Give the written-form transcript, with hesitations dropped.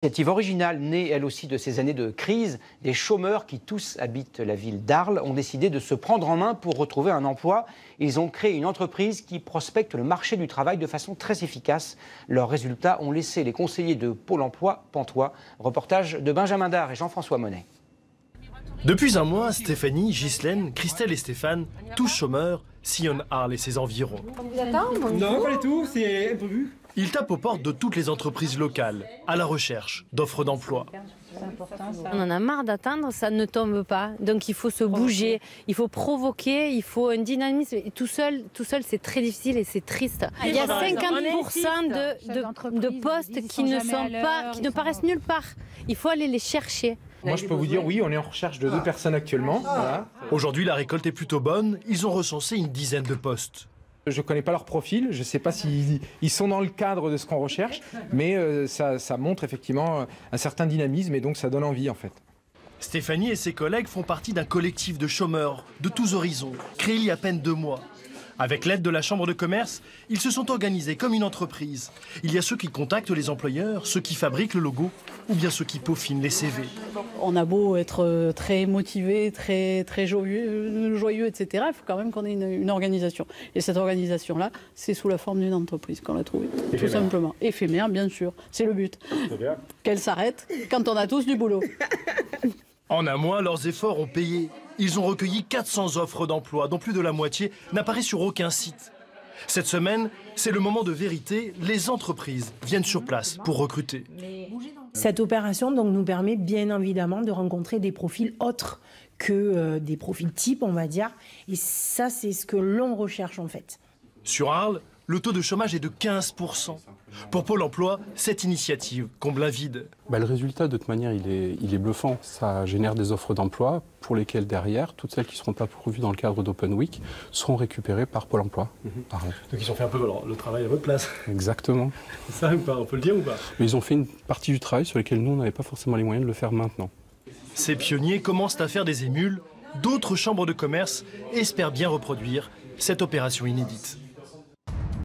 Initiative originale née elle aussi de ces années de crise, des chômeurs qui tous habitent la ville d'Arles ont décidé de se prendre en main pour retrouver un emploi. Ils ont créé une entreprise qui prospecte le marché du travail de façon très efficace. Leurs résultats ont laissé les conseillers de Pôle emploi pantois. Reportage de Benjamin Dard et Jean-François Monnet. Depuis un mois, Stéphanie, Ghislaine, Christelle et Stéphane, tous chômeurs, sillonnent Arles et ses environs. Vous attendez? Non, pas du tout, c'est imprévu. Ils tapent aux portes de toutes les entreprises locales, à la recherche d'offres d'emploi. On en a marre d'attendre, ça ne tombe pas. Donc il faut se bouger, il faut provoquer, il faut un dynamisme. Et tout seul c'est très difficile et c'est triste. Il y a 50% de postes qui ne sont pas, qui ne paraissent nulle part. Il faut aller les chercher. Moi, je peux vous dire, oui, on est en recherche de 2 personnes actuellement. Voilà. Aujourd'hui, la récolte est plutôt bonne. Ils ont recensé une dizaine de postes. Je ne connais pas leur profil, je ne sais pas s'ils sont dans le cadre de ce qu'on recherche, mais ça montre effectivement un certain dynamisme et donc ça donne envie en fait. Stéphanie et ses collègues font partie d'un collectif de chômeurs de tous horizons, créé il y a à peine 2 mois. Avec l'aide de la Chambre de commerce, ils se sont organisés comme une entreprise. Il y a ceux qui contactent les employeurs, ceux qui fabriquent le logo ou bien ceux qui peaufinent les CV. On a beau être très motivé, très joyeux, etc. Il faut quand même qu'on ait une organisation. Et cette organisation-là, c'est sous la forme d'une entreprise qu'on l'a trouvée, tout simplement. Éphémère, bien sûr. C'est le but. Qu'elle s'arrête quand on a tous du boulot. En un mois, leurs efforts ont payé. Ils ont recueilli 400 offres d'emploi, dont plus de la moitié n'apparaît sur aucun site. Cette semaine, c'est le moment de vérité. Les entreprises viennent sur place pour recruter. Cette opération donc, nous permet bien évidemment de rencontrer des profils autres que des profils types, on va dire. Et ça, c'est ce que l'on recherche en fait. Sur Arles, le taux de chômage est de 15%. Pour Pôle emploi, cette initiative comble un vide. Le résultat, de toute manière, il est bluffant. Ça génère des offres d'emploi pour lesquelles, derrière, toutes celles qui ne seront pas pourvues dans le cadre d'Open Week seront récupérées par Pôle emploi. Donc ils ont fait un peu le travail à votre place. Exactement. C'est ça ou pas? On peut le dire ou pas? Mais ils ont fait une partie du travail sur lequel nous, on n'avait pas forcément les moyens de le faire maintenant. Ces pionniers commencent à faire des émules. D'autres chambres de commerce espèrent bien reproduire cette opération inédite.